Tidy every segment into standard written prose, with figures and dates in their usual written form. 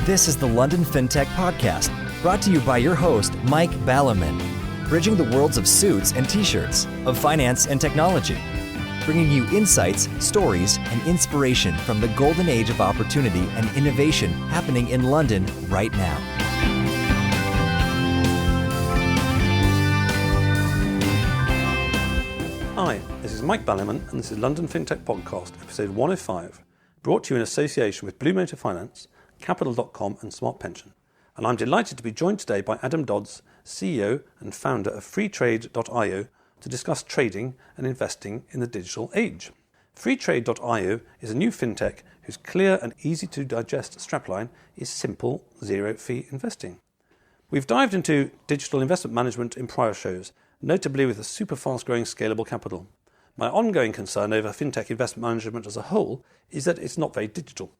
This is the London FinTech Podcast, brought to you by your host, Mike Ballerman, bridging the worlds of suits and t-shirts, of finance and technology, bringing you insights, stories, and inspiration from the golden age of opportunity and innovation happening in London right now. Hi, this is Mike Ballerman, and this is London FinTech Podcast, episode 105, brought to you in association with Blue Motor Finance, Capital.com and Smart Pension. And I'm delighted to be joined today by Adam Dodds, CEO and founder of Freetrade.io, to discuss trading and investing in the digital age. Freetrade.io is a new fintech whose clear and easy to digest strapline is simple, zero-fee investing. We've dived into digital investment management in prior shows, notably with a super fast-growing scalable capital. My ongoing concern over fintech investment management as a whole is that it's not very digital.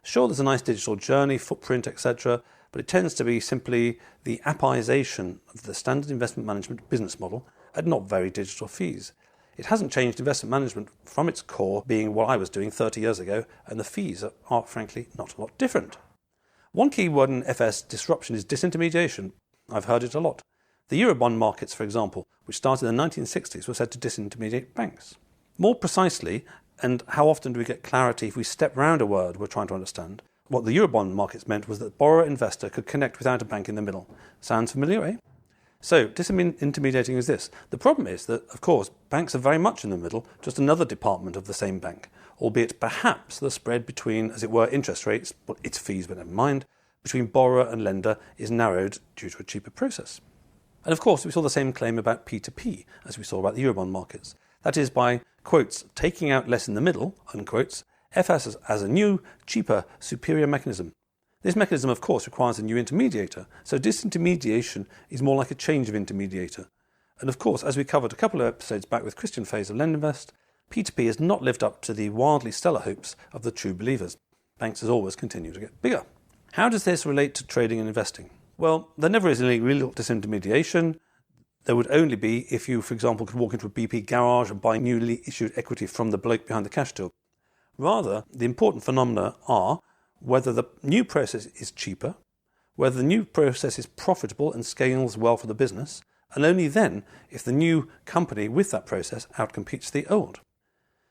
Sure, there's a nice digital journey, footprint, etc., but it tends to be simply the appization of the standard investment management business model at not very digital fees. It hasn't changed investment management from its core being what I was doing 30 years ago, and the fees are frankly not a lot different. One key word in FS disruption is disintermediation. I've heard it a lot. The Eurobond markets, for example, which started in the 1960s, were said to disintermediate banks. More precisely, and how often do we get clarity if we step round a word we're trying to understand? What the Eurobond markets meant was that borrower-investor could connect without a bank in the middle. Sounds familiar, eh? So, disintermediating is this. The problem is that, of course, banks are very much in the middle, just another department of the same bank, albeit perhaps the spread between, as it were, interest rates, but its fees, but never mind, between borrower and lender is narrowed due to a cheaper process. And of course, we saw the same claim about P2P, as we saw about the Eurobond markets. That is, by, quotes, taking out less in the middle, unquotes, FS as a new, cheaper, superior mechanism. This mechanism, of course, requires a new intermediator, so disintermediation is more like a change of intermediator. And of course, as we covered a couple of episodes back with Christian Fays of Lendinvest, P2P has not lived up to the wildly stellar hopes of the true believers. Banks, as always, continue to get bigger. How does this relate to trading and investing? Well, there never is any real disintermediation. There would only be if you, for example, could walk into a BP garage and buy newly issued equity from the bloke behind the cash till. Rather, the important phenomena are whether the new process is cheaper, whether the new process is profitable and scales well for the business, and only then if the new company with that process outcompetes the old.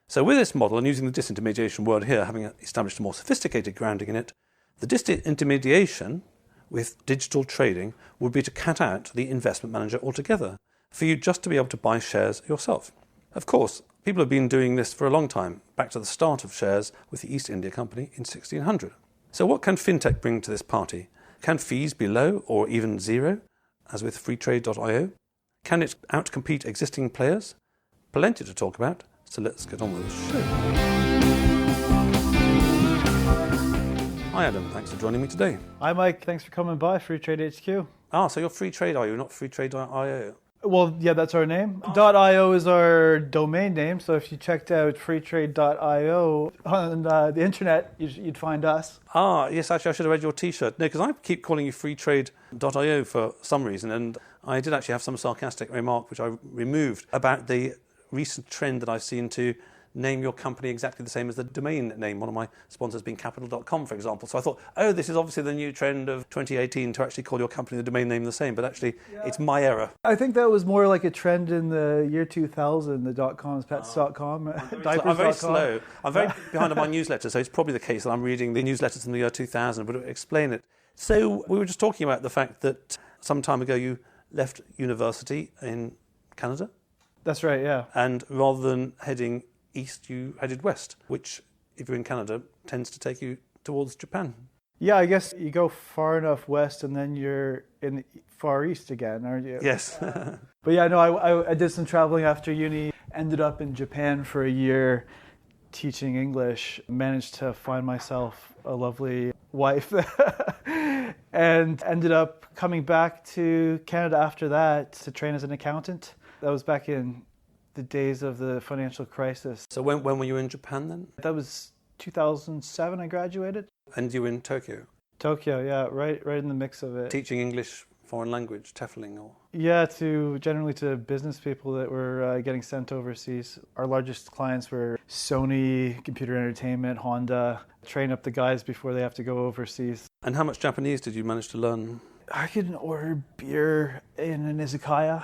So with this model, and using the disintermediation word here, having established a more sophisticated grounding in it, the disintermediation with digital trading would be to cut out the investment manager altogether, for you just to be able to buy shares yourself. Of course, people have been doing this for a long time, back to the start of shares with the East India Company in 1600. So what can fintech bring to this party? Can fees be low or even zero, as with Freetrade.io? Can it outcompete existing players? Plenty to talk about, so let's get on with the show. Hi Adam, thanks for joining me today. Hi Mike, thanks for coming by, Freetrade HQ. So you're Freetrade, are you? Not Freetrade.io? Well, yeah, that's our name. .io is our domain name, so if you checked out freetrade.io on the internet, you'd find us. Yes, actually I should have read your t-shirt. No, because I keep calling you Freetrade.io for some reason, and I did actually have some sarcastic remark, which I removed, about the recent trend that I've seen to name your company exactly the same as the domain name, one of my sponsors being Capital.com, for example. So I thought, this is obviously the new trend of 2018 to actually call your company the domain name the same, but actually It's my error. I think that was more like a trend in the year 2000, the .coms, pets.com, diapers.com. I'm very slow. I'm very behind on my newsletter, so it's probably the case that I'm reading the newsletters from the year 2000, but explain it. So we were just talking about the fact that some time ago you left university in Canada. That's right, yeah. And rather than heading east, you headed west, which, if you're in Canada, tends to take you towards Japan. Yeah, I guess you go far enough west and then you're in the far east again, aren't you? Yes. But yeah, no, I did some traveling after uni, ended up in Japan for a year teaching English, managed to find myself a lovely wife, and ended up coming back to Canada after that to train as an accountant. That was back in the days of the financial crisis. So when were you in Japan then? That was 2007 I graduated. And you were in Tokyo? Tokyo, yeah, right in the mix of it. Teaching English foreign language, TEFLing or? Yeah, generally to business people that were getting sent overseas. Our largest clients were Sony, Computer Entertainment, Honda. Train up the guys before they have to go overseas. And how much Japanese did you manage to learn? I can order beer in an izakaya.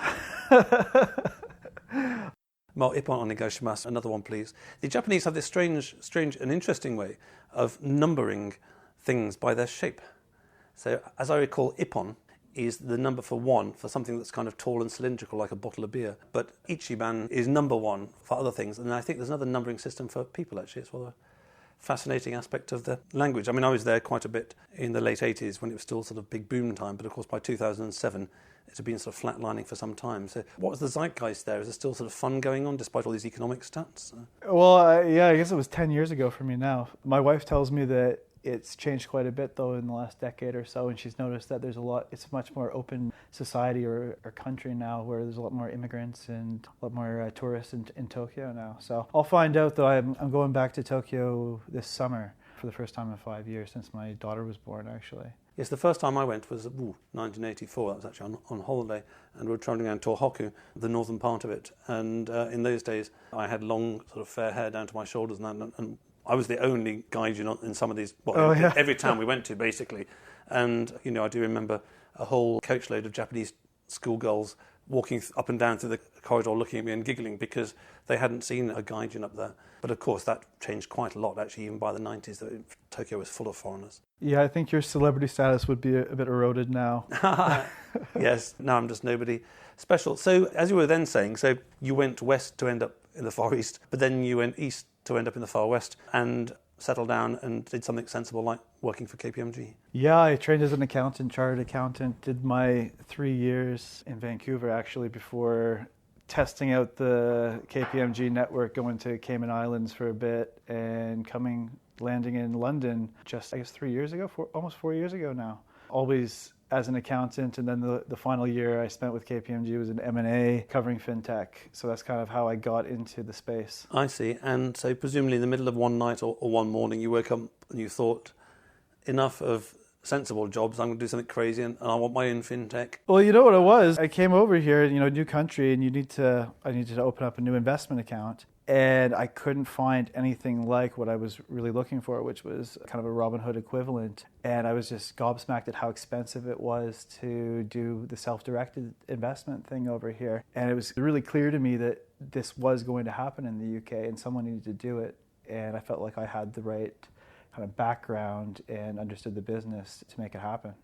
Mo ippon onegaishimasu. Another one, please. The Japanese have this strange and interesting way of numbering things by their shape. So, as I recall, ippon is the number for one for something that's kind of tall and cylindrical, like a bottle of beer. But ichiban is number one for other things. And I think there's another numbering system for people, actually. It's rather a fascinating aspect of the language. I mean, I was there quite a bit in the late 80s when it was still sort of big boom time. But of course, by 2007, it had been sort of flatlining for some time. So what was the zeitgeist there? Is there still sort of fun going on despite all these economic stats? Well, yeah, I guess it was 10 years ago for me now. My wife tells me that it's changed quite a bit, though, in the last decade or so, and she's noticed that it's a much more open society or country now where there's a lot more immigrants and a lot more tourists in Tokyo now. So I'll find out that I'm going back to Tokyo this summer for the first time in 5 years since my daughter was born, actually. Yes, the first time I went was 1984. That was actually on holiday, and we were travelling around Tohoku, the northern part of it. And in those days, I had long, sort of fair hair down to my shoulders, and I was the only gaijin in some of these, every town we went to, basically. And, I do remember a whole coachload of Japanese schoolgirls walking up and down through the corridor looking at me and giggling because they hadn't seen a gaijin up there. But, of course, that changed quite a lot, actually, even by the 90s. Tokyo was full of foreigners. Yeah, I think your celebrity status would be a bit eroded now. Yes, now I'm just nobody special. So, as you were then saying, so you went west to end up in the Far East, but then you went east to end up in the Far West and settled down and did something sensible like working for KPMG. Yeah, I trained as an accountant, chartered accountant, did my 3 years in Vancouver actually before testing out the KPMG network, going to Cayman Islands for a bit and landing in London just, I guess, 3 years ago, almost 4 years ago now. Always as an accountant, and then the final year I spent with KPMG was in M&A covering fintech. So that's kind of how I got into the space. I see. And so presumably in the middle of one night or one morning you woke up and you thought, enough of sensible jobs, I'm going to do something crazy and I want my own fintech. Well, you know what it was? I came over here, new country, and I needed to open up a new investment account. And I couldn't find anything like what I was really looking for, which was kind of a Robinhood equivalent. And I was just gobsmacked at how expensive it was to do the self-directed investment thing over here. And it was really clear to me that this was going to happen in the UK and someone needed to do it. And I felt like I had the right kind of background and understood the business to make it happen.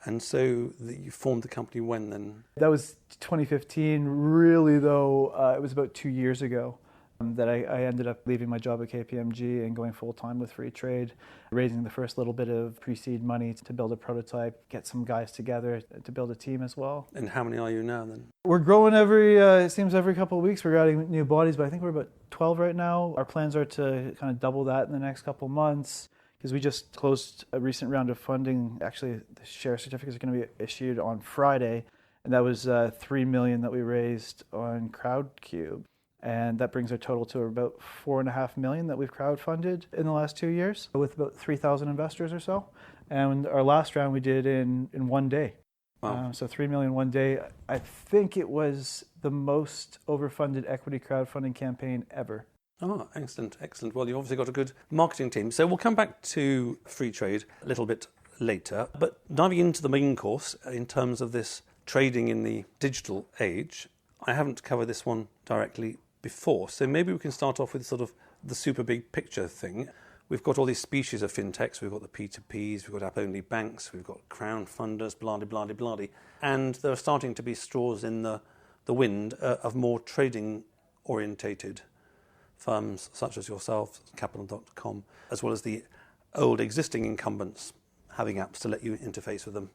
And so you formed the company when then? That was 2015. Really, though, it was about 2 years ago that I ended up leaving my job at KPMG and going full-time with Freetrade, raising the first little bit of pre-seed money to build a prototype, get some guys together to build a team as well. And how many are you now then? We're growing it seems every couple of weeks we're adding new bodies, but I think we're about 12 right now. Our plans are to kind of double that in the next couple of months because we just closed a recent round of funding. Actually, the share certificates are going to be issued on Friday, and that was $3 million that we raised on Crowdcube. And that brings our total to about $4.5 million that we've crowdfunded in the last 2 years with about 3,000 investors or so. And our last round we did in 1 day. Wow. So $3 million 1 day. I think it was the most overfunded equity crowdfunding campaign ever. Oh, excellent. Well, you've obviously got a good marketing team. So we'll come back to Freetrade a little bit later. But diving into the main course in terms of this trading in the digital age, I haven't covered this one directly before. So maybe we can start off with sort of the super big picture thing. We've got all these species of fintechs. We've got the P2Ps, we've got app-only banks, we've got crowdfunders, blah-de-blah-de-blah-de. And there are starting to be straws in the wind of more trading-orientated firms such as yourself, Capital.com, as well as the old existing incumbents having apps to let you interface with them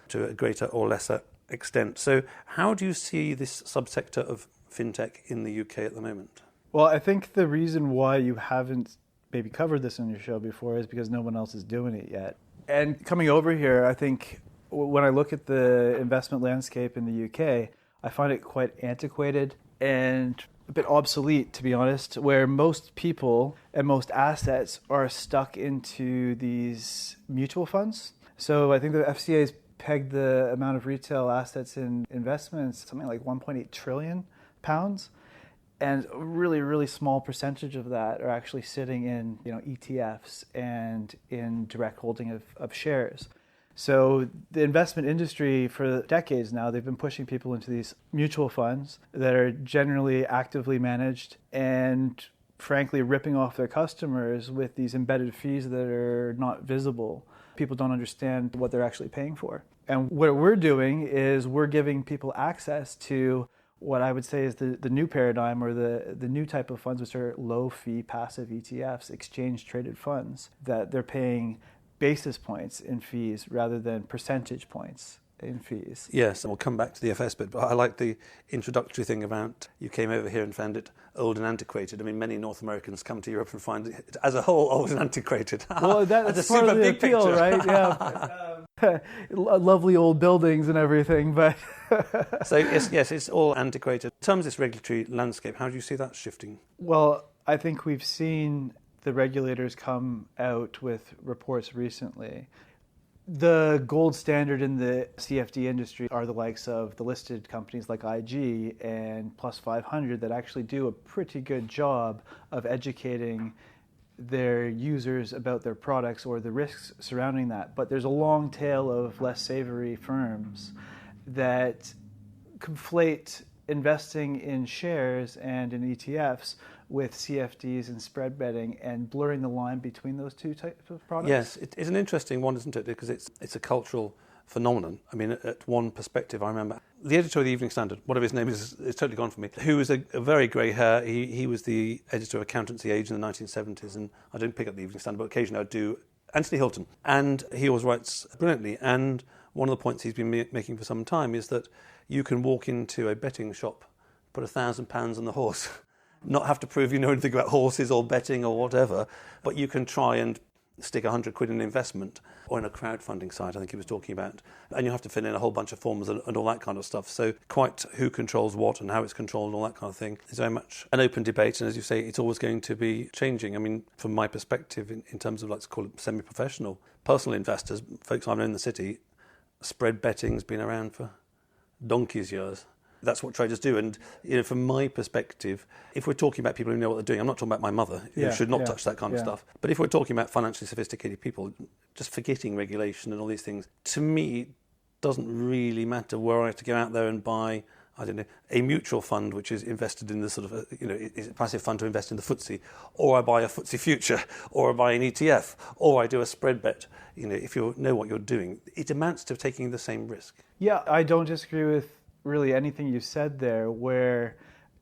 to a greater or lesser extent. So how do you see this subsector of fintech in the UK at the moment? Well, I think the reason why you haven't maybe covered this on your show before is because no one else is doing it yet. And coming over here, I think when I look at the investment landscape in the UK, I find it quite antiquated and a bit obsolete, to be honest, where most people and most assets are stuck into these mutual funds. So I think the FCA is pegged the amount of retail assets in investments, something like 1.8 trillion pounds. And a really, really small percentage of that are actually sitting in ETFs and in direct holding of shares. So the investment industry for decades now, they've been pushing people into these mutual funds that are generally actively managed and frankly ripping off their customers with these embedded fees that are not visible. People don't understand what they're actually paying for. And what we're doing is we're giving people access to what I would say is the new paradigm, or the new type of funds, which are low-fee passive ETFs, exchange-traded funds, that they're paying basis points in fees rather than percentage points in fees. Yes, and we'll come back to the FS bit, but I like the introductory thing about you came over here and found it old and antiquated. I mean, many North Americans come to Europe and find it as a whole old and antiquated. Well, that's a super big appeal, picture. Right? Yeah. Lovely old buildings and everything, but... So, yes, it's all antiquated. In terms of this regulatory landscape, how do you see that shifting? Well, I think we've seen the regulators come out with reports recently. The gold standard in the CFD industry are the likes of the listed companies like IG and Plus 500 that actually do a pretty good job of educating their users about their products or the risks surrounding that. But there's a long tail of less savory firms that conflate investing in shares and in ETFs with CFDs and spread betting, and blurring the line between those two types of products. Yes, it's an interesting one, isn't it? Because it's a cultural phenomenon. I mean, at one perspective, I remember the editor of the Evening Standard, whatever his name is totally gone from me, who was a very grey hair. He was the editor of Accountancy Age in the 1970s, and I don't pick up the Evening Standard, but occasionally I do. Anthony Hilton, and he always writes brilliantly. And one of the points he's been making for some time is that you can walk into a betting shop, put £1,000 on the horse, not have to prove you know anything about horses or betting or whatever, but you can try and stick 100 quid in an investment or in a crowdfunding site, I think he was talking about, and you have to fill in a whole bunch of forms and all that kind of stuff. So quite who controls what and how it's controlled and all that kind of thing is very much an open debate, and as you say, it's always going to be changing. I mean, from my perspective, in terms of, let's call it semi-professional, personal investors, folks I've known in the city, spread betting's been around for donkey's years. That's what traders do. And from my perspective, if we're talking about people who know what they're doing, I'm not talking about my mother, who should not touch that kind of stuff. But if we're talking about financially sophisticated people, just forgetting regulation and all these things, to me, it doesn't really matter where I have to go out there and buy, I don't know, a mutual fund which is invested in the sort of, is a passive fund to invest in the FTSE, or I buy a FTSE future, or I buy an ETF, or I do a spread bet. If you know what you're doing, it amounts to taking the same risk. Yeah, I don't disagree with really anything you said there, where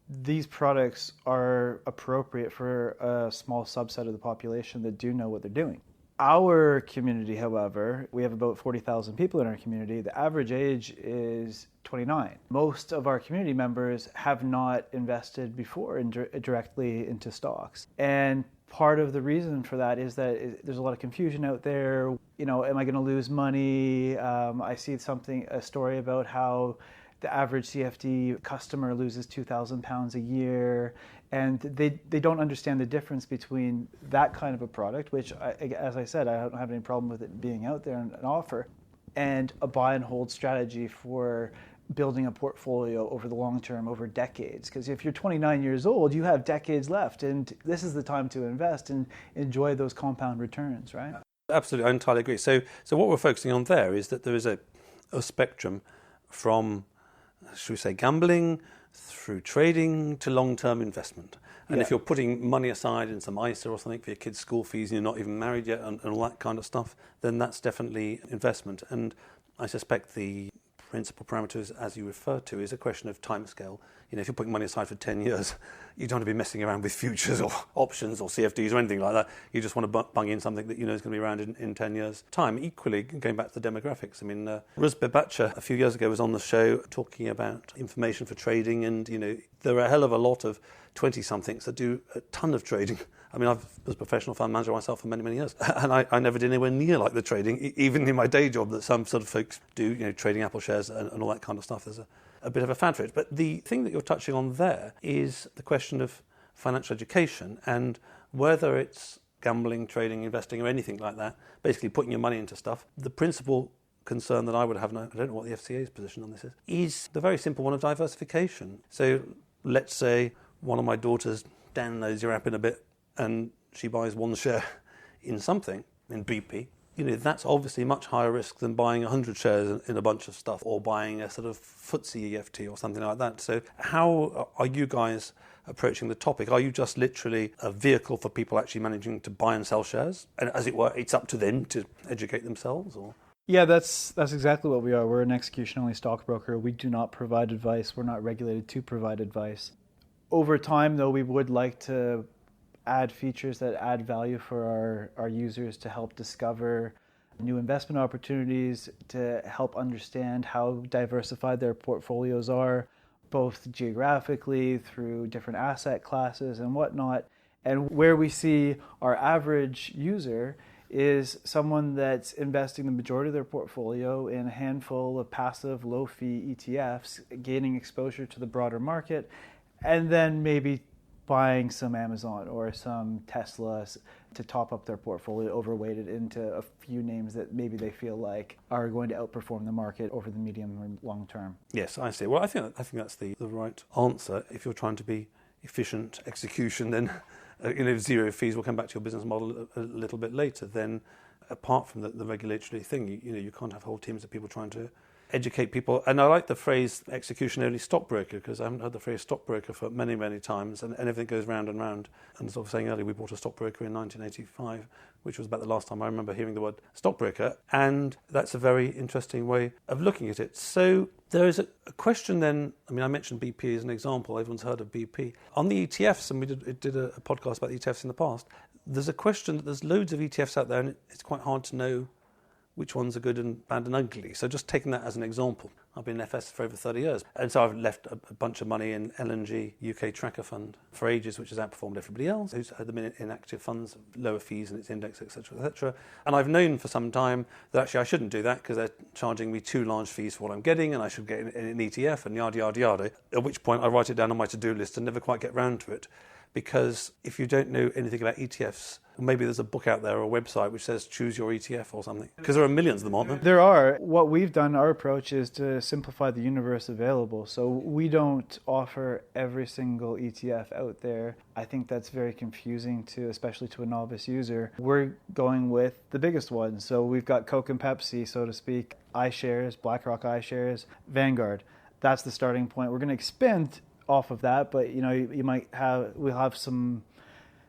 these products are appropriate for a small subset of the population that do know what they're doing. Our community, however, we have about 40,000 people in our community. The average age is 29. Most of our community members have not invested before directly into stocks. And part of the reason for that is that there's a lot of confusion out there. Am I going to lose money? I see a story about how the average CFD customer loses £2,000 a year, and they don't understand the difference between that kind of a product, which, as I said, I don't have any problem with it being out there and an offer, and a buy and hold strategy for building a portfolio over the long term, over decades. Because if you're 29 years old, you have decades left, and this is the time to invest and enjoy those compound returns, right? Absolutely, I entirely agree. So what we're focusing on there is that there is a spectrum from, should we say, gambling through trading to long-term investment. And if you're putting money aside in some ISA or something for your kids' school fees and you're not even married yet and all that kind of stuff, then that's definitely investment. And I suspect the principal parameters, as you refer to, is a question of timescale. If you're putting money aside for 10 years, you don't want to be messing around with futures or options or CFDs or anything like that. You just want to bung in something that is going to be around in 10 years' time. Equally, going back to the demographics, Rusbe Batcher a few years ago was on the show talking about information for trading, and, there are a hell of a lot of 20-somethings that do a ton of trading. I was a professional fund manager myself for many, many years, and I never did anywhere near like the trading, even in my day job that some sort of folks do, trading Apple shares and all that kind of stuff. There's a bit of a fad for it. But the thing that you're touching on there is the question of financial education, and whether it's gambling, trading, investing, or anything like that, basically putting your money into stuff. The principal concern that I would have, and I don't know what the FCA's position on this is the very simple one of diversification. So let's say one of my daughters downloads your app in a bit and she buys one share in something, in BP. That's obviously much higher risk than buying 100 shares in a bunch of stuff or buying a sort of FTSE EFT or something like that. So how are you guys approaching the topic? Are you just literally a vehicle for people actually managing to buy and sell shares? And as it were, it's up to them to educate themselves? Or? Yeah, that's exactly what we are. We're an execution-only stockbroker. We do not provide advice. We're not regulated to provide advice. Over time, though, we would like to add features that add value for our users to help discover new investment opportunities, to help understand how diversified their portfolios are, both geographically, through different asset classes and whatnot. And where we see our average user is someone that's investing the majority of their portfolio in a handful of passive, low-fee ETFs, gaining exposure to the broader market, and then maybe buying some Amazon or some Tesla to top up their portfolio, overweighted into a few names that maybe they feel like are going to outperform the market over the medium and long term. Yes, I see. Well, I think that's the right answer. If you're trying to be efficient execution, then zero fees. We'll come back to your business model a little bit later. Then, apart from the regulatory thing, you can't have whole teams of people trying to educate people. And I like the phrase execution-only stockbroker, because I haven't heard the phrase stockbroker for many, many times, and everything goes round and round. And sort of saying earlier, we bought a stockbroker in 1985, which was about the last time I remember hearing the word stockbroker, and that's a very interesting way of looking at it. So there is a question then, I mentioned BP as an example, everyone's heard of BP. On the ETFs, and we did a podcast about ETFs in the past, there's a question that there's loads of ETFs out there, and it's quite hard to know which ones are good and bad and ugly. So just taking that as an example, I've been in FS for over 30 years. And so I've left a bunch of money in LNG UK Tracker Fund for ages, which has outperformed everybody else, who's had them in active funds, lower fees in its index, etc., etc. And I've known for some time that actually I shouldn't do that because they're charging me too large fees for what I'm getting, and I should get an ETF and yada, yada, yada. At which point I write it down on my to-do list and never quite get round to it. Because if you don't know anything about ETFs, maybe there's a book out there or a website which says choose your ETF or something. Because there are millions of them, aren't there? There are. What we've done, our approach is to simplify the universe available. So we don't offer every single ETF out there. I think that's very confusing especially to a novice user. We're going with the biggest ones. So we've got Coke and Pepsi, so to speak, iShares, BlackRock iShares, Vanguard. That's the starting point. We're going to expand off of that, but we'll have some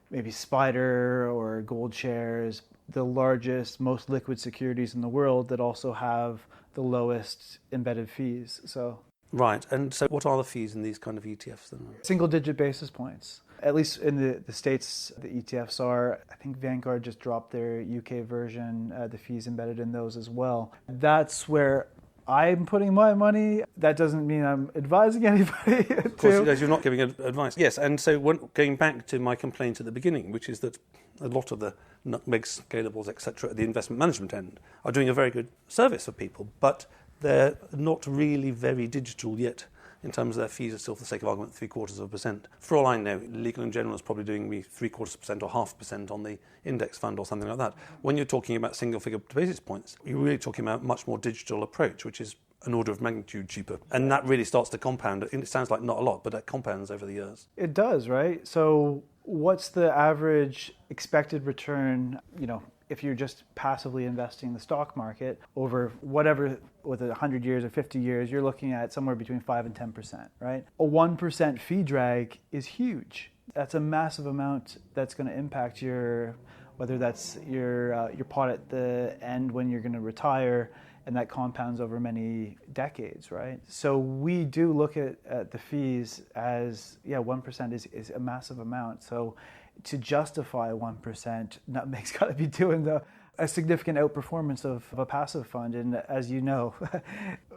maybe Spider or Gold Shares, the largest, most liquid securities in the world that also have the lowest embedded fees. So right, and so what are the fees in these kind of ETFs then? Single-digit basis points. At least in the States, the ETFs are. I think Vanguard just dropped their UK version, the fees embedded in those as well. That's where I'm putting my money. That doesn't mean I'm advising anybody to. Of course, you're not giving advice. Yes, and so going back to my complaint at the beginning, which is that a lot of the nutmegs, scalables, etc., at the investment management end are doing a very good service for people, but they're not really very digital yet. In terms of their fees, are still, for the sake of argument, 0.75%. For all I know, Legal & General is probably doing me 0.75% or 0.5% on the index fund or something like that. When you're talking about single-figure basis points, you're really talking about a much more digital approach, which is an order of magnitude cheaper. And that really starts to compound. It sounds like not a lot, but it compounds over the years. It does, right? So what's the average expected return, if you're just passively investing in the stock market over whatever, with 100 years or 50 years, you're looking at somewhere between 5 and 10%, right? A 1% fee drag is huge. That's a massive amount that's going to impact whether that's your pot at the end when you're going to retire, and that compounds over many decades, right? So we do look at the fees as, 1% is a massive amount. So to justify 1%, Nutmeg's got to be doing a significant outperformance of a passive fund. And as you know, a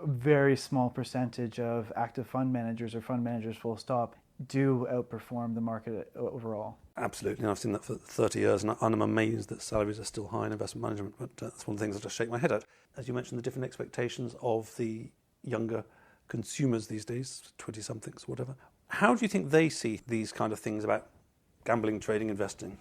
very small percentage of active fund managers or fund managers full stop do outperform the market overall. Absolutely, and I've seen that for 30 years, and I'm amazed that salaries are still high in investment management, but that's one of the things I just shake my head at. As you mentioned, the different expectations of the younger consumers these days, 20-somethings, whatever. How do you think they see these kind of things about gambling, trading, investing?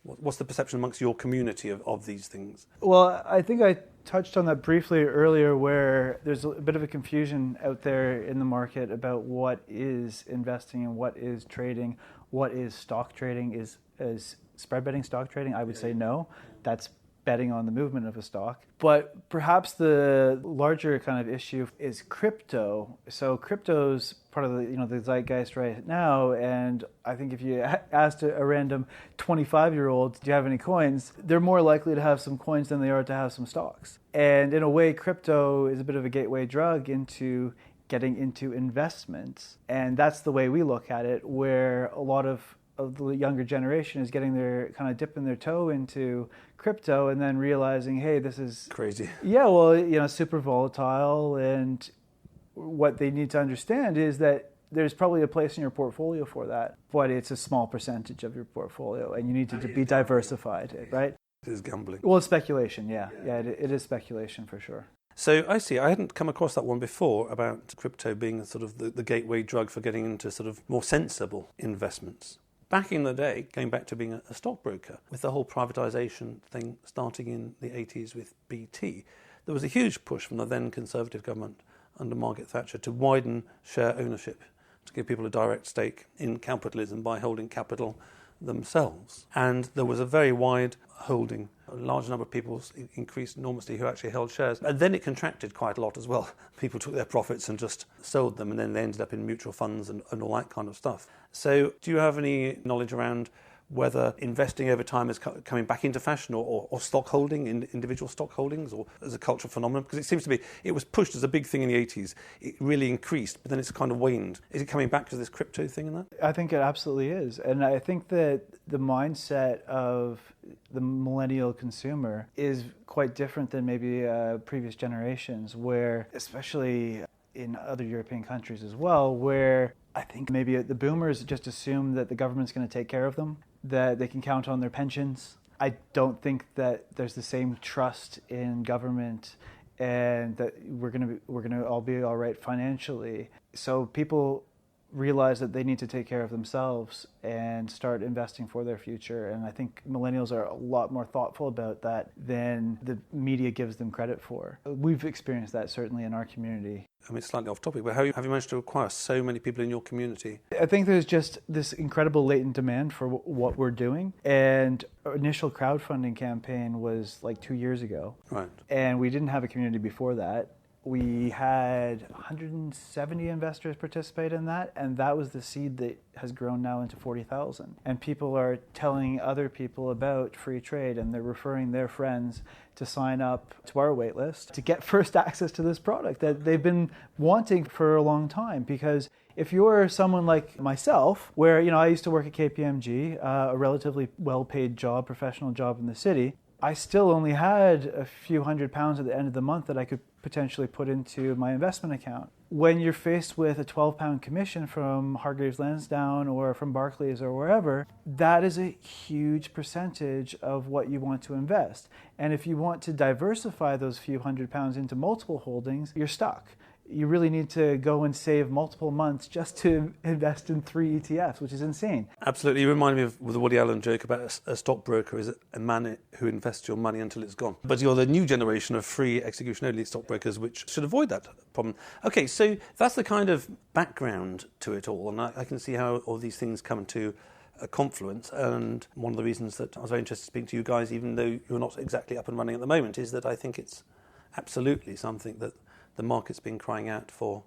What's the perception amongst your community of these things? Well, I think I touched on that briefly earlier, where there's a bit of a confusion out there in the market about what is investing and what is trading, what is stock trading. Is spread betting stock trading? I would say no. That's betting on the movement of a stock. But perhaps the larger kind of issue is crypto. So crypto's part of the zeitgeist right now, and I think if you asked a random 25-year-old, do you have any coins? They're more likely to have some coins than they are to have some stocks. And in a way, crypto is a bit of a gateway drug into getting into investments. And that's the way we look at it, where a lot of the younger generation is getting their kind of dipping their toe into crypto and then realizing, hey, this is crazy. Yeah, well, super volatile, and what they need to understand is that there's probably a place in your portfolio for that, but it's a small percentage of your portfolio, and you need to be diversified, right? It is gambling. Well, it's speculation, yeah, it is speculation for sure. So I see. I hadn't come across that one before about crypto being sort of the gateway drug for getting into sort of more sensible investments. Back in the day, going back to being a stockbroker, with the whole privatisation thing starting in the 80s with BT, there was a huge push from the then Conservative government under Margaret Thatcher to widen share ownership, to give people a direct stake in capitalism by holding capital themselves. And there was a very wide holding. A large number of people increased enormously who actually held shares. And then it contracted quite a lot as well. People took their profits and just sold them, and then they ended up in mutual funds and all that kind of stuff. So do you have any knowledge around whether investing over time is coming back into fashion, or stock holding, in individual stock holdings, or as a cultural phenomenon? Because it seems to be, it was pushed as a big thing in the 80s. It really increased, but then it's kind of waned. Is it coming back to this crypto thing and that? I think it absolutely is. And I think that the mindset of the millennial consumer is quite different than maybe previous generations, where, especially in other European countries as well, where I think maybe the boomers just assume that the government's going to take care of them, that they can count on their pensions. I don't think that there's the same trust in government and that we're going to all be all right financially. So people realize that they need to take care of themselves and start investing for their future. And I think millennials are a lot more thoughtful about that than the media gives them credit for. We've experienced that certainly in our community. I mean, it's slightly off topic, but how have you managed to acquire so many people in your community? I think there's just this incredible latent demand for what we're doing. And our initial crowdfunding campaign was like 2 years ago. Right. And we didn't have a community before that. We had 170 investors participate in that, and that was the seed that has grown now into 40,000. And people are telling other people about Freetrade, and they're referring their friends to sign up to our waitlist to get first access to this product that they've been wanting for a long time. Because if you're someone like myself, where I used to work at KPMG, a relatively well-paid job, professional job in the city, I still only had a few £100 at the end of the month that I could potentially put into my investment account. When you're faced with a £12 commission from Hargreaves Lansdowne or from Barclays or wherever, that is a huge percentage of what you want to invest. And if you want to diversify those few £100 into multiple holdings, you're stuck. You really need to go and save multiple months just to invest in 3 ETFs, which is insane. Absolutely. You remind me of the Woody Allen joke about a stockbroker is a man who invests your money until it's gone. But you're the new generation of free execution-only stockbrokers, which should avoid that problem. Okay, so that's the kind of background to it all, and I can see how all these things come to a confluence. And one of the reasons that I was very interested in speaking to you guys, even though you're not exactly up and running at the moment, is that I think it's absolutely something that the market's been crying out for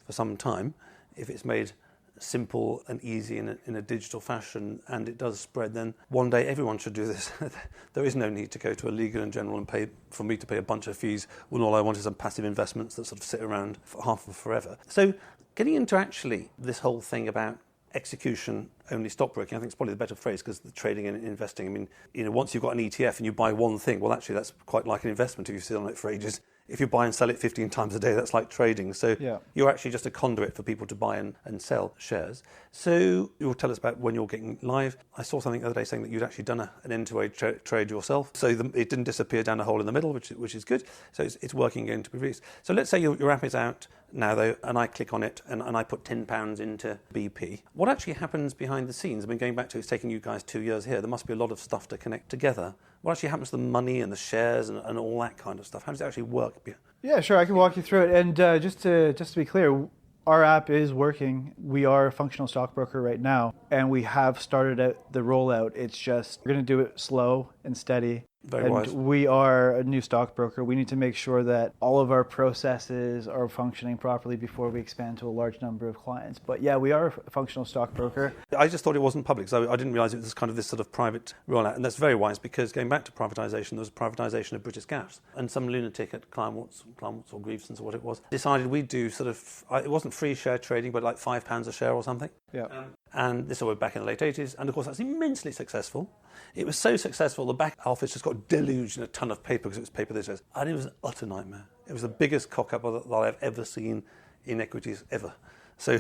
some time. If it's made simple and easy in a digital fashion and it does spread, then one day everyone should do this. There is no need to go to a legal and general and pay for me to pay a bunch of fees when all I want is some passive investments that sort of sit around for half of forever. So getting into actually this whole thing about execution-only stockbroking, I think it's probably the better phrase, because the trading and investing, I mean, once you've got an ETF and you buy one thing, well, actually that's quite like an investment if you sit on it for ages. If you buy and sell it 15 times a day, that's like trading. So You're actually just a conduit for people to buy and sell shares. So you'll tell us about when you're getting live. I saw something the other day saying that you'd actually done an end-to-end trade yourself. So it didn't disappear down a hole in the middle, which is good. So it's working, going to be released. So let's say your app is out now, though, and I click on it and I put £10 into BP. What actually happens behind the scenes? I mean, going back to it's taking you guys 2 years here, there must be a lot of stuff to connect together. What actually happens to the money and the shares and all that kind of stuff? How does it actually work? Yeah, sure. I can walk you through it. And just to be clear, our app is working. We are a functional stockbroker right now, and we have started the rollout. It's just we're going to do it slow and steady. Very wise. We are a new stockbroker. We need to make sure that all of our processes are functioning properly before we expand to a large number of clients. But yeah, we are a functional stockbroker. I just thought it wasn't public, so I didn't realise it was kind of this sort of private rollout. And that's very wise, because going back to privatisation, there was a privatisation of British Gas. And some lunatic at Kleinwarts or Grieveson's or what it was, decided we'd do sort of, it wasn't free share trading, but like £5 a share or something. Yeah. And this was back in the late 80s. And of course, that's immensely successful. It was so successful, the back office just got deluged in a ton of paper because it was paper this says. And it was an utter nightmare. It was the biggest cock-up that I've ever seen in equities ever. So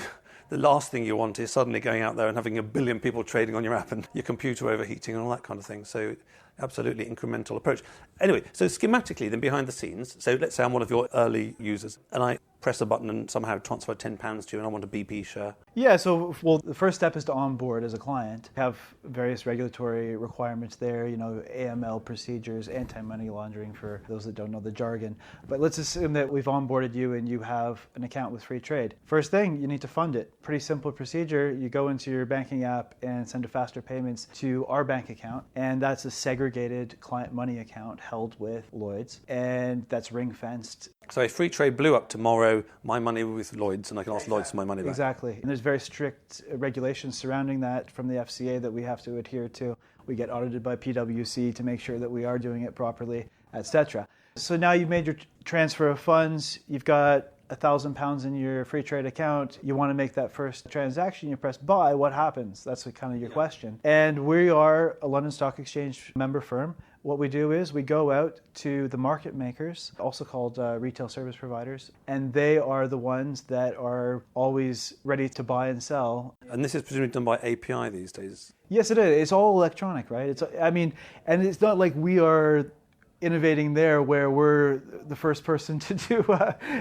the last thing you want is suddenly going out there and having 1 billion people trading on your app and your computer overheating and all that kind of thing. So absolutely incremental approach. Anyway, so schematically then behind the scenes, so let's say I'm one of your early users and I press a button and somehow transfer £10 to you and I want a BP share. Yeah, so the first step is to onboard as a client. Have various regulatory requirements there, AML procedures, anti-money laundering for those that don't know the jargon. But let's assume that we've onboarded you and you have an account with Freetrade. First thing, you need to fund it. Pretty simple procedure. You go into your banking app and send a faster payments to our bank account, and that's a segregated client money account held with Lloyds, and that's ring-fenced. So if Freetrade blew up tomorrow, my money will be with Lloyds and I can ask Lloyds for my money back. Exactly. And there's very strict regulations surrounding that from the FCA that we have to adhere to. We get audited by PwC to make sure that we are doing it properly, etc. So now you've made your transfer of funds, you've got £1,000 in your Freetrade account, you want to make that first transaction, you press buy, what happens? That's kind of your question. And we are a London Stock Exchange member firm. What we do is we go out to the market makers, also called retail service providers, and they are the ones that are always ready to buy and sell. And this is presumably done by API these days? Yes, it is. It's all electronic, right? And it's not like we are innovating there where we're the first person to do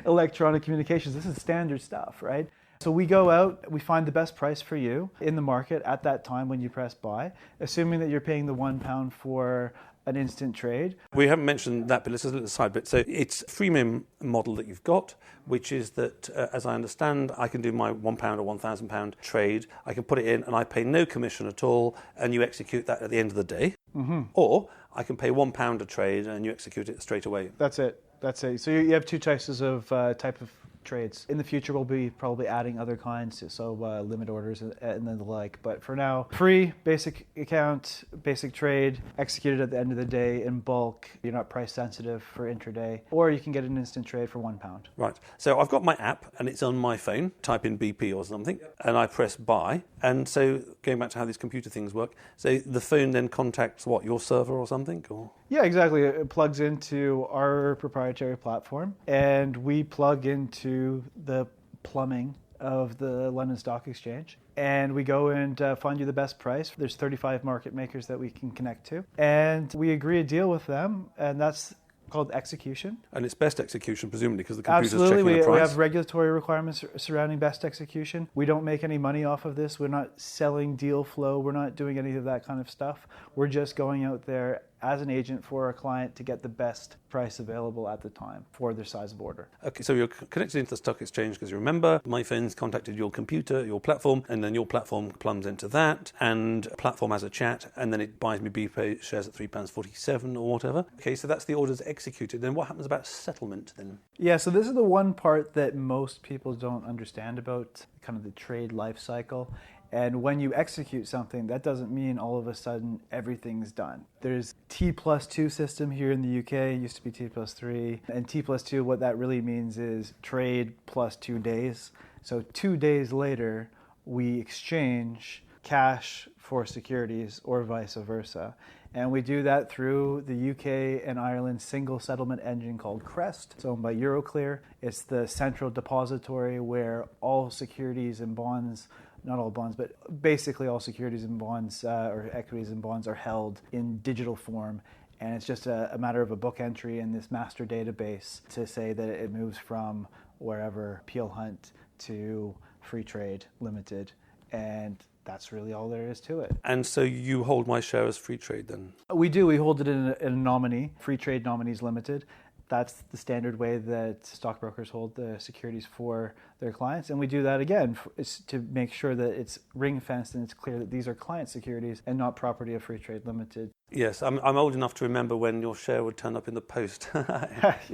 electronic communications. This is standard stuff, right? So we go out, we find the best price for you in the market at that time when you press buy, assuming that you're paying the £1 for an instant trade. We haven't mentioned that, but let's just look at the side bit. So it's a freemium model that you've got, which is that, as I understand, I can do my £1 or £1,000 trade. I can put it in and I pay no commission at all, and you execute that at the end of the day. Mm-hmm. Or I can pay £1 a trade and you execute it straight away. That's it. So you have two choices of type of trades. In the future, we'll be probably adding other kinds, so limit orders and then the like. But for now, free, basic account, basic trade, executed at the end of the day in bulk. You're not price sensitive for intraday. Or you can get an instant trade for £1. Right. So I've got my app and it's on my phone. Type in BP or something and I press buy. And so going back to how these computer things work, so the phone then contacts what, your server or something? Or? Yeah, exactly. It plugs into our proprietary platform and we plug into the plumbing of the London Stock Exchange. And we go and find you the best price. There's 35 market makers that we can connect to. And we agree a deal with them, and that's called execution. And it's best execution, presumably, because the computer's checking Absolutely. the price. We have regulatory requirements surrounding best execution. We don't make any money off of this. We're not selling deal flow. We're not doing any of that kind of stuff. We're just going out there as an agent for a client to get the best price available at the time for their size of order. Okay, so you're connected into the stock exchange because you remember my phone's contacted your computer, your platform, and then your platform plumbs into that, and platform has a chat, and then it buys me BP shares at £3.47 or whatever. Okay, so that's the orders executed. Then what happens about settlement then? Yeah, so this is the one part that most people don't understand about kind of the trade life cycle. And when you execute something, that doesn't mean all of a sudden everything's done. There's T+2 system here in the UK, it used to be T+3. And T+2, what that really means is trade plus 2 days. So 2 days later, we exchange cash for securities or vice versa. And we do that through the UK and Ireland single settlement engine called CREST. It's owned by Euroclear. It's the central depository where all securities and bonds, not all bonds, but basically all securities and bonds or equities and bonds are held in digital form. And it's just a matter of a book entry in this master database to say that it moves from wherever, Peel Hunt to Freetrade Limited, and that's really all there is to it. And so you hold my share as Freetrade then? We do. We hold it in a nominee, Freetrade Nominees Limited. That's the standard way that stockbrokers hold the securities for their clients. And we do that again to make sure that it's ring-fenced and it's clear that these are client securities and not property of Freetrade Limited. Yes, I'm old enough to remember when your share would turn up in the post in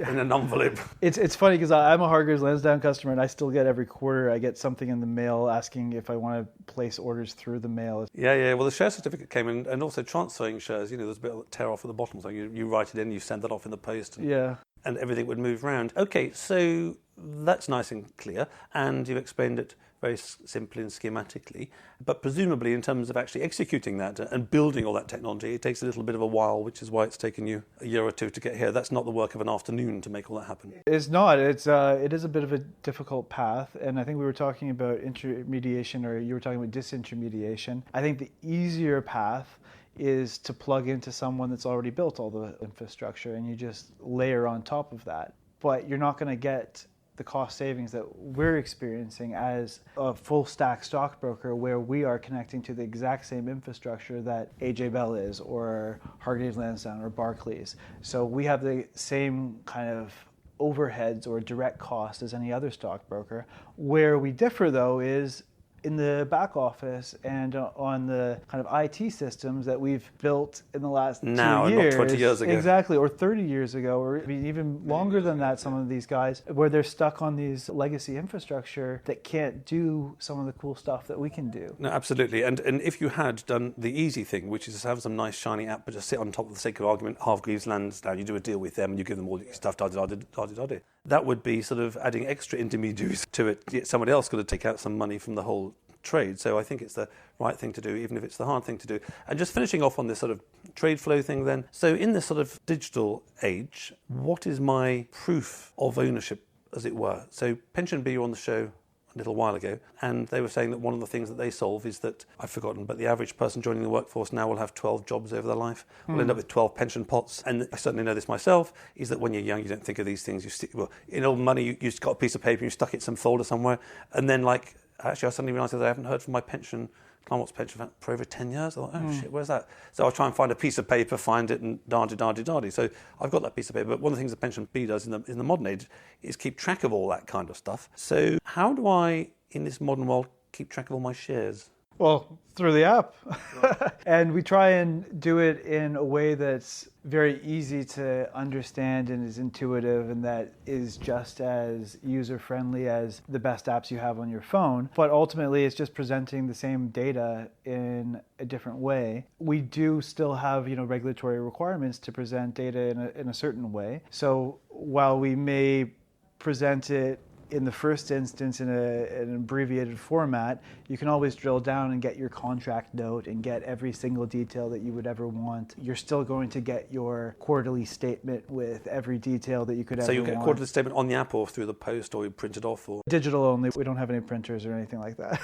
an envelope. It's funny because I'm a Hargreaves Lansdowne customer, and I still get every quarter, I get something in the mail asking if I want to place orders through the mail. Yeah. Well, the share certificate came in, and also transferring shares. There's a bit of tear off at the bottom, so you write it in, you send that off in the post. And everything would move around. Okay, so that's nice and clear, and you've explained it very simply and schematically. But presumably, in terms of actually executing that and building all that technology, it takes a little bit of a while, which is why it's taken you a year or two to get here. That's not the work of an afternoon to make all that happen. It's not. It is a bit of a difficult path, and I think we were talking about intermediation, or you were talking about disintermediation. I think the easier path is to plug into someone that's already built all the infrastructure and you just layer on top of that. But you're not going to get the cost savings that we're experiencing as a full stack stockbroker, where we are connecting to the exact same infrastructure that AJ Bell is, or Hargreaves Lansdowne, or Barclays. So we have the same kind of overheads or direct cost as any other stockbroker. Where we differ, though, is in the back office and on the kind of IT systems that we've built in the last 2 years. Now, not 20 years ago. Exactly, or 30 years ago, or even longer than that, some of these guys, where they're stuck on these legacy infrastructure that can't do some of the cool stuff that we can do. No, absolutely. And if you had done the easy thing, which is to have some nice shiny app, but just sit on top of the sake of argument, Hargreaves Lansdowne, you do a deal with them and you give them all your stuff, that would be sort of adding extra intermediaries to it. Yet somebody else got to take out some money from the whole trade. So I think it's the right thing to do, even if it's the hard thing to do. And just finishing off on this sort of trade flow thing then. So in this sort of digital age, what is my proof of ownership, as it were? So Pension B were on the show a little while ago, and they were saying that one of the things that they solve is that, I've forgotten, but the average person joining the workforce now will have 12 jobs over their life. We'll end up with 12 pension pots. And I certainly know this myself, is that when you're young, you don't think of these things. In old money, you just got a piece of paper, you stuck it in some folder somewhere, and then actually I suddenly realised that I haven't heard from my pension, Climate's pension fund, for over 10 years. I thought, shit, where's that? So I'll try and find a piece of paper, find it, and dardy. So I've got that piece of paper. But one of the things the Pension B does in the modern age is keep track of all that kind of stuff. So how do I, in this modern world, keep track of all my shares? Well, through the app. And we try and do it in a way that's very easy to understand and is intuitive, and that is just as user-friendly as the best apps you have on your phone. But ultimately, it's just presenting the same data in a different way. We do still have, regulatory requirements to present data in a certain way. So while we may present it in the first instance in an abbreviated format, you can always drill down and get your contract note and get every single detail that you would ever want. You're still going to get your quarterly statement with every detail that you could ever want. So you get a quarterly statement on the app or through the post, or you print it off? Or digital only. We don't have any printers or anything like that.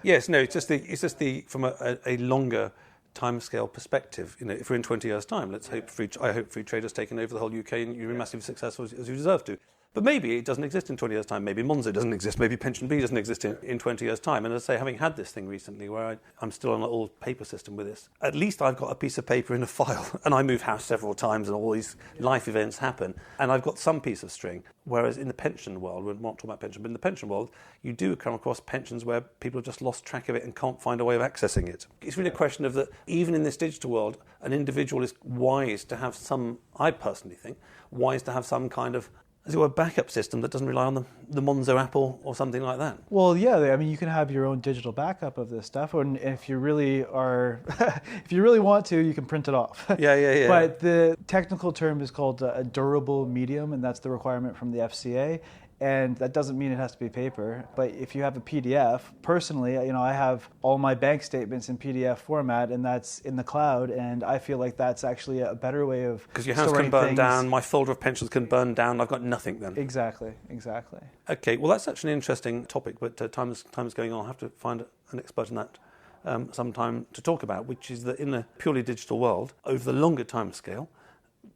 Yes, no, it's just the from a longer timescale perspective. If we're in 20 years' time, I hope Freetrade has taken over the whole UK and you're massively successful as you deserve to. But maybe it doesn't exist in 20 years' time. Maybe Monzo doesn't exist. Maybe Pension B doesn't exist in 20 years' time. And as I say, having had this thing recently where I'm still on an old paper system with this, at least I've got a piece of paper in a file. And I move house several times and all these life events happen. And I've got some piece of string. Whereas in the pension world, we're not talking about pension, but in the pension world, you do come across pensions where people have just lost track of it and can't find a way of accessing it. It's really a question of that, even in this digital world, an individual is wise to have I personally think, wise to have some kind of, as it were, backup system that doesn't rely on the Monzo app or something like that. Well, yeah, you can have your own digital backup of this stuff, and if you really want to, you can print it off. Yeah. But the technical term is called a durable medium, and that's the requirement from the FCA. And that doesn't mean it has to be paper. But if you have a PDF, personally, I have all my bank statements in PDF format, and that's in the cloud. And I feel like that's actually a better way of because your house can burn down, my folder of pensions can burn down. I've got nothing then. Exactly. Okay, well that's actually an interesting topic, but time is going on. I'll have to find an expert in that sometime to talk about, which is that in a purely digital world, over the longer time scale,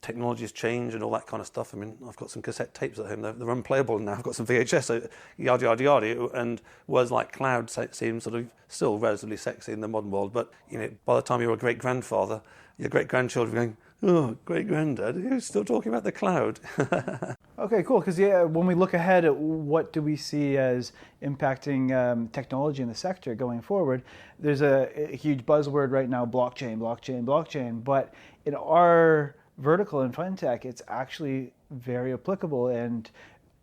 technologies change and all that kind of stuff. I mean, I've got some cassette tapes at home. They're unplayable now. I've got some VHS, so yada, yada, yada. And words like cloud seem sort of still relatively sexy in the modern world. But, by the time you're a great-grandfather, your great-grandchildren are going, oh, great-granddad, who's still talking about the cloud? Okay, cool. Because when we look ahead at what do we see as impacting technology in the sector going forward, there's a huge buzzword right now, blockchain, blockchain, blockchain. But in our vertical in fintech, it's actually very applicable, and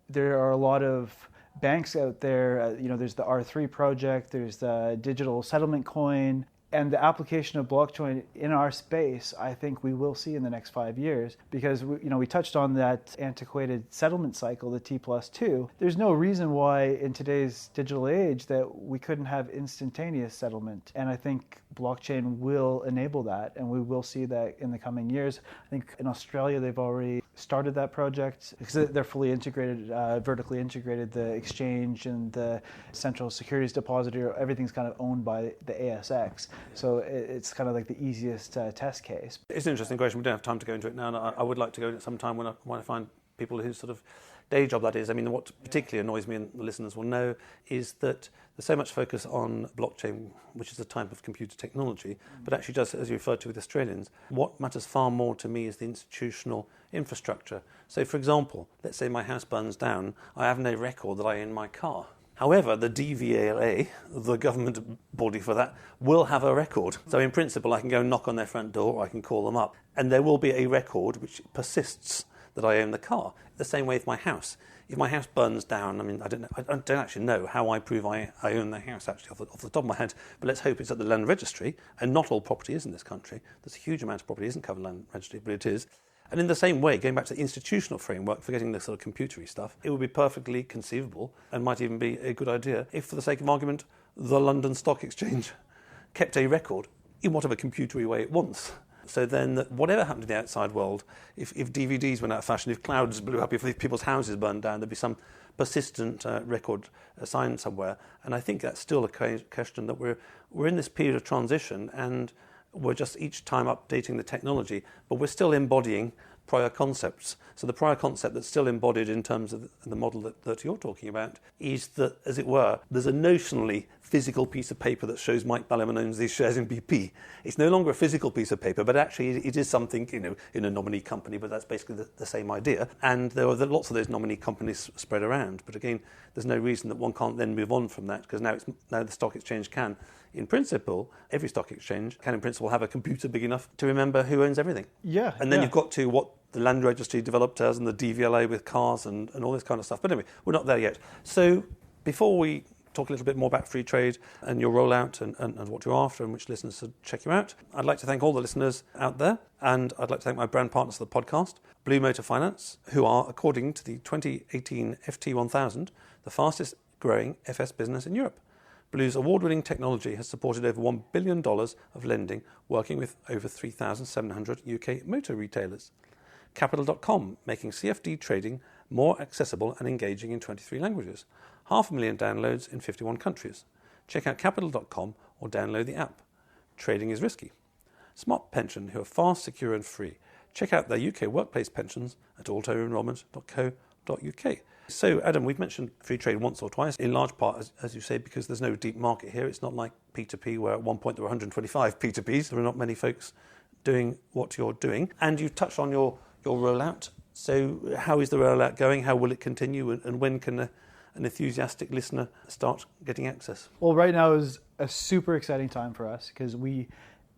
there are a lot of banks out there. There's the R3 project, there's the digital settlement coin. And the application of blockchain in our space, I think we will see in the next 5 years, because we touched on that antiquated settlement cycle, the T+2. There's no reason why in today's digital age that we couldn't have instantaneous settlement. And I think blockchain will enable that, and we will see that in the coming years. I think in Australia they've already started that project because they're fully integrated, vertically integrated. The exchange and the central securities depository, everything's kind of owned by the ASX. So it's kind of like the easiest test case. It's an interesting question. We don't have time to go into it now, and I would like to go into it sometime when I find people whose sort of day job that is. I mean, what particularly annoys me, and the listeners will know, is that there's so much focus on blockchain, which is a type of computer technology, but actually just, as you referred to with Australians, what matters far more to me is the institutional infrastructure. So, for example, let's say my house burns down, I have no record that I own my car. However, the DVLA, the government body for that, will have a record. So in principle, I can go and knock on their front door, or I can call them up, and there will be a record which persists that I own the car. The same way with my house. If my house burns down, I mean, I don't actually know how I prove I own the house, actually, off the top of my head, but let's hope it's at the land registry, and not all property is in this country. There's a huge amount of property isn't covered in land registry, but it is. And in the same way, going back to the institutional framework, forgetting the sort of computery stuff, it would be perfectly conceivable, and might even be a good idea, if, for the sake of argument, the London Stock Exchange kept a record in whatever computery way it wants. So then, whatever happened to the outside world, if DVDs went out of fashion, if clouds blew up, if people's houses burned down, there'd be some persistent record assigned somewhere. And I think that's still a question that we're in this period of transition, and we're just each time updating the technology, but we're still embodying prior concepts. So the prior concept that's still embodied in terms of the model that you're talking about is that, as it were, there's a notionally physical piece of paper that shows Mike Ballerman owns these shares in BP. It's no longer a physical piece of paper, but actually it is something, in a nominee company, but that's basically the same idea. And there are lots of those nominee companies spread around. But again, there's no reason that one can't then move on from that, because now the stock exchange can, in principle, every stock exchange can in principle have a computer big enough to remember who owns everything. Yeah. And then you've got to what the land registry developed as, and the DVLA with cars and all this kind of stuff. But anyway, we're not there yet. So before we talk a little bit more about Freetrade and your rollout and what you're after and which listeners should check you out, I'd like to thank all the listeners out there, and I'd like to thank my brand partners of the podcast, Blue Motor Finance, who are, according to the 2018 FT1000, the fastest growing FS business in Europe. Blue's award-winning technology has supported over $1 billion of lending, working with over 3,700 UK motor retailers. Capital.com, making CFD trading more accessible and engaging in 23 languages. 500,000 downloads in 51 countries. Check out Capital.com or download the app. Trading is risky. Smart Pension, who are fast, secure and free. Check out their UK workplace pensions at autoenrolment.co.uk. So, Adam, we've mentioned Freetrade once or twice, in large part, as you say, because there's no deep market here. It's not like P2P, where at one point there were 125 P2Ps. There are not many folks doing what you're doing. And you touched on your rollout. So how is the rollout going? How will it continue? And when can an enthusiastic listener start getting access? Well, right now is a super exciting time for us, because we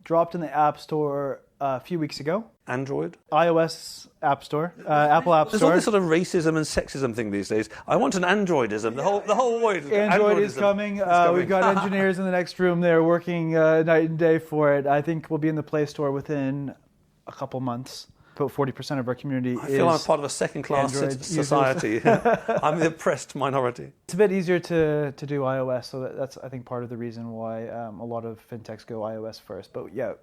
dropped in the App Store a few weeks ago. Android? iOS App Store, Apple App Store. There's all this sort of racism and sexism thing these days. I want an Androidism. The whole world. Android is coming. We've got engineers in the next room there working night and day for it. I think we'll be in the Play Store within a couple months. About 40% of our community I feel I'm part of a second-class society. I'm the oppressed minority. It's a bit easier to do iOS, so that's, I think, part of the reason why a lot of fintechs go iOS first. But yeah,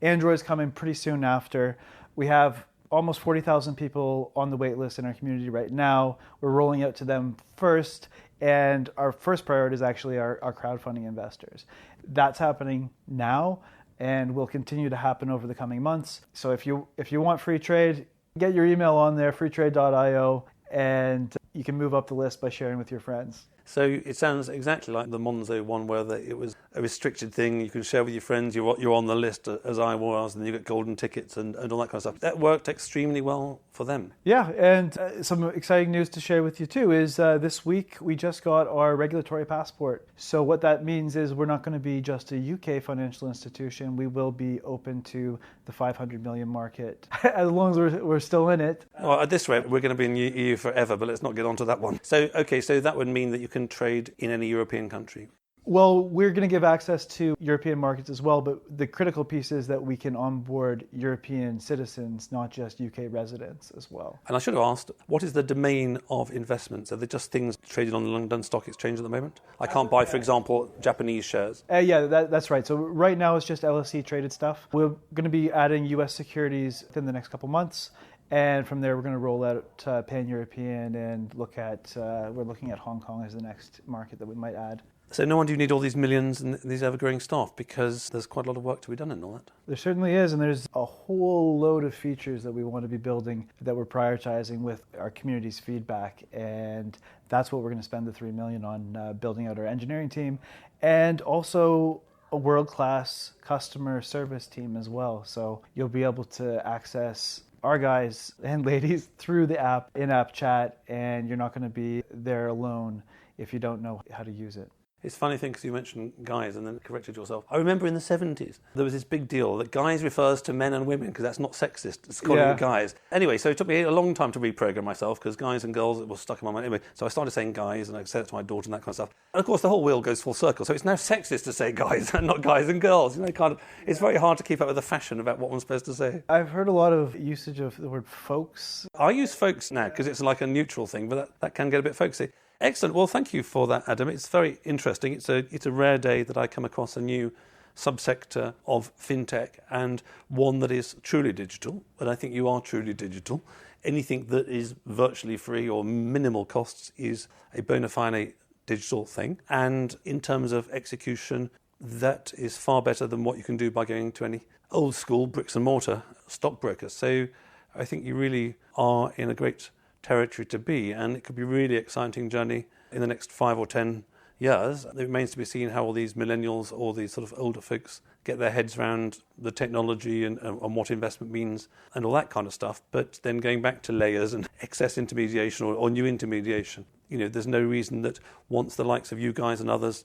Android's coming pretty soon after. We have almost 40,000 people on the wait list in our community right now. We're rolling out to them first, and our first priority is actually our crowdfunding investors. That's happening now. and will continue to happen over the coming months. So if you want Freetrade, get your email on there, freetrade.io, and you can move up the list by sharing with your friends. So it sounds exactly like the Monzo one, where it was a restricted thing you can share with your friends. You're on the list, as I was, and you get golden tickets and all that kind of stuff. That worked extremely well for them. Yeah, and some exciting news to share with you too is this week we just got our regulatory passport. So what that means is we're not going to be just a UK financial institution. We will be open to the 500 million market as long as we're still in it. Well, at this rate, we're going to be in the EU forever, but let's not get onto that one. So that would mean that you can trade in any European country. Well, we're going to give access to European markets as well, but the critical piece is that we can onboard European citizens, not just UK residents as well. And I should have asked, what is the domain of investments? Are they just things traded on the London Stock Exchange at the moment? I can't buy, for example, Japanese shares. Yeah, that's right. So right now it's just LSE traded stuff. We're going to be adding US securities within the next couple months. And from there, we're going to roll out pan-European and we're looking at Hong Kong as the next market that we might add. So no wonder you need all these millions and these ever-growing staff, because there's quite a lot of work to be done in all that. There certainly is, and there's a whole load of features that we want to be building that we're prioritizing with our community's feedback, and that's what we're going to spend the $3 million on, building out our engineering team, and also a world-class customer service team as well. So you'll be able to access our guys and ladies through the app, in-app chat, and you're not going to be there alone if you don't know how to use it. It's a funny thing because you mentioned guys and then corrected yourself. I remember in the 70s, there was this big deal that guys refers to men and women because that's not sexist. It's calling it guys. Anyway, so it took me a long time to reprogram myself because guys and girls was stuck in my mind. Anyway, so I started saying guys and I said it to my daughter and that kind of stuff. And of course, the whole wheel goes full circle. So it's now sexist to say guys and not guys and girls. It's very hard to keep up with the fashion about what one's supposed to say. I've heard a lot of usage of the word folks. I use folks now because it's like a neutral thing, but that can get a bit folksy. Excellent. Well, thank you for that, Adam. It's very interesting. It's a rare day that I come across a new subsector of fintech, and one that is truly digital. And I think you are truly digital. Anything that is virtually free or minimal costs is a bona fide digital thing. And in terms of execution, that is far better than what you can do by going to any old school bricks and mortar stockbrokers. So I think you really are in a great territory to be, and it could be a really exciting journey in the next 5 or 10 years. It remains to be seen how all these millennials, all these sort of older folks get their heads around the technology and what investment means and all that kind of stuff. But then going back to layers and excess intermediation or new intermediation, there's no reason that once the likes of you guys and others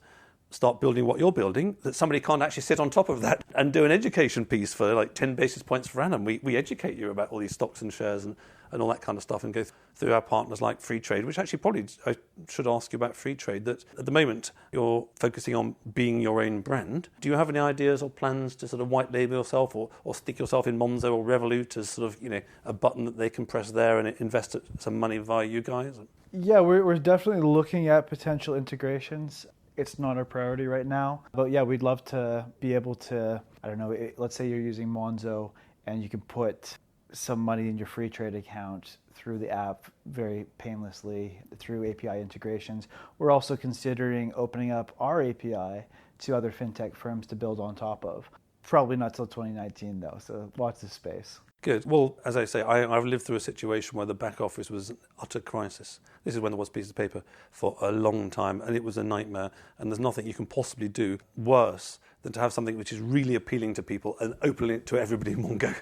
start building what you're building, that somebody can't actually sit on top of that and do an education piece for like 10 basis points per annum. We educate you about all these stocks and shares and all that kind of stuff, and go through our partners like Freetrade, which actually probably I should ask you about Freetrade, that at the moment you're focusing on being your own brand. Do you have any ideas or plans to sort of white label yourself or stick yourself in Monzo or Revolut as sort of, a button that they can press there and invest some money via you guys? Yeah, we're definitely looking at potential integrations. It's not our priority right now, but yeah, we'd love to be able to, let's say you're using Monzo and you can put some money in your Freetrade account through the app very painlessly through API integrations. We're also considering opening up our API to other fintech firms to build on top of. Probably not till 2019 though, so lots of space. Good. Well, as I say, I've lived through a situation where the back office was an utter crisis. This is when there was pieces of paper for a long time, and it was a nightmare, and there's nothing you can possibly do worse than to have something which is really appealing to people and open it to everybody in one go.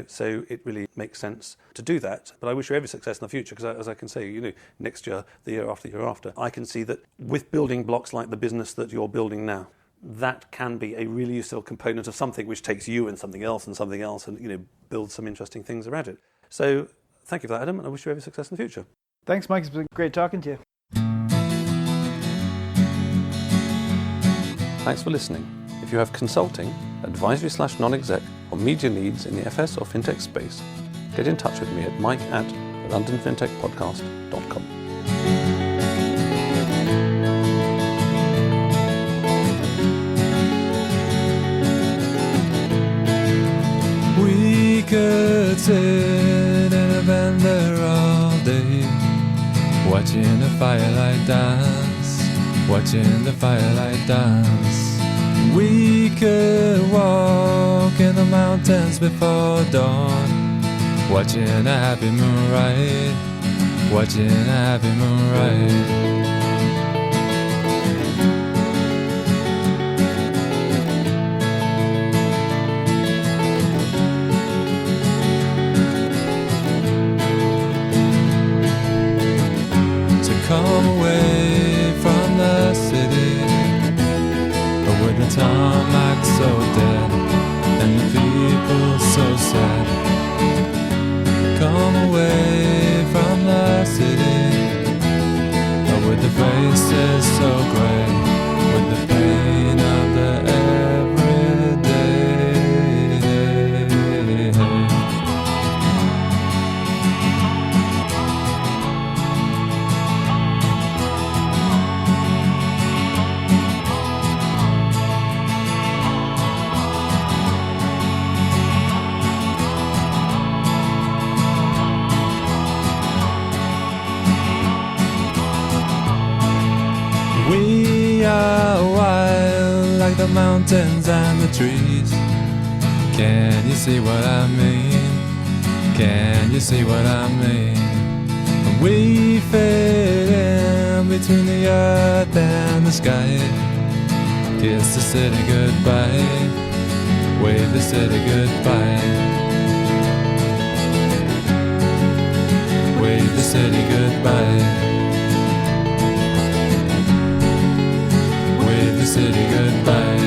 So it really makes sense to do that. But I wish you every success in the future, because as I can say, next year, the year after, I can see that with building blocks like the business that you're building now, that can be a really useful component of something which takes you and something else and build some interesting things around it. So thank you for that, Adam, and I wish you every success in the future. Thanks, Mike. It's been great talking to you. Thanks for listening. If you have consulting, advisory/non-exec, or media needs in the FS or fintech space, get in touch with me at mike@londonfintechpodcast.com. We could sit in a bend there all day, watching the firelight dance, watching the firelight dance. We could walk in the mountains before dawn, watching a happy moonrise, watching a happy moonrise. Come away from the city, with the tarmac so dead and the people so sad. Come away from the city, with the faces so grey, with the pain of the everyday. We are wild like the mountains and the trees. Can you see what I mean? Can you see what I mean? We fit in between the earth and the sky. Kiss the city goodbye, wave the city goodbye, wave the city goodbye. The city goodbye.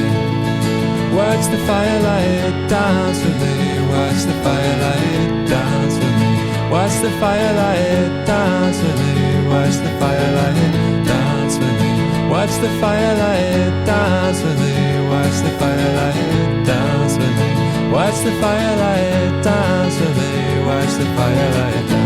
Watch the firelight dance with me. Watch the firelight dance with me. Watch the firelight dance with me. Watch the firelight dance with me. Watch the firelight dance with me. Watch the firelight dance with me. Watch the firelight dance with me. Watch the firelight dance.